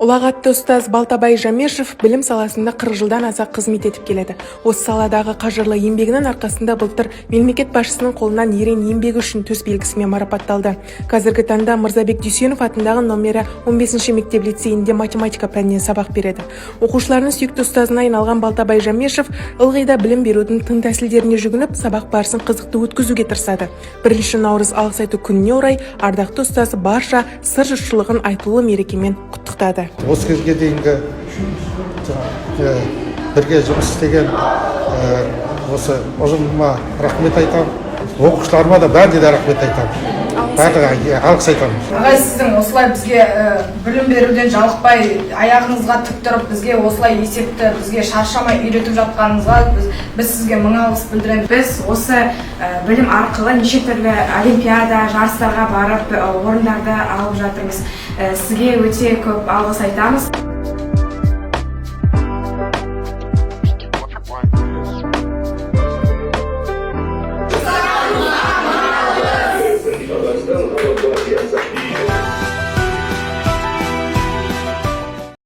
Ұлағатты ұстаз Балтабай Жамешев білім саласында 40 жылдан аса қызмет етіп келеді. Осы саладағы қажырлы еңбегінің арқасында былтыр мемлекет басшысының қолынан ерен еңбегі үшін төс белгісімен марапатталды. Қазіргі таңда Мырзабек Дүйсенов атындағы номері 15-ші мектеп лицейінде математика пәнінен сабақ береді. Оқушыларының сүйікті ұстазына айналған Балтабай Жамешев ылғи да білім берудің тың тәсілдеріне жүгініп, сабақ барысын қызықты өткізуге тырысады. 1 наурыз алғыс айту күніне орай ардақты ұстаз барша сыр жұртшылығын айтулы мерекемен құттықтады. Осы кезге дейінгі бірге жұмыс істеген осы ұжымыма рахмет айтамын. Оқушыларыма да бәріне де рахмет айтамын. Барлығына алғыс айтамын. Ағай, сіздің осылай бізге білім беруден жалықпай, аяғыңызға тік тұрып, бізге осылай есепті бізге шаршамай үйретіп жатқаныңызға біз сізге мың алғыс білдіреміз. Біз осы білім арқылы неше түрлі олимпиада, жарыстарға барып, орындарды алып жатырмыз. Сізге өте көп алғыс айтамыз.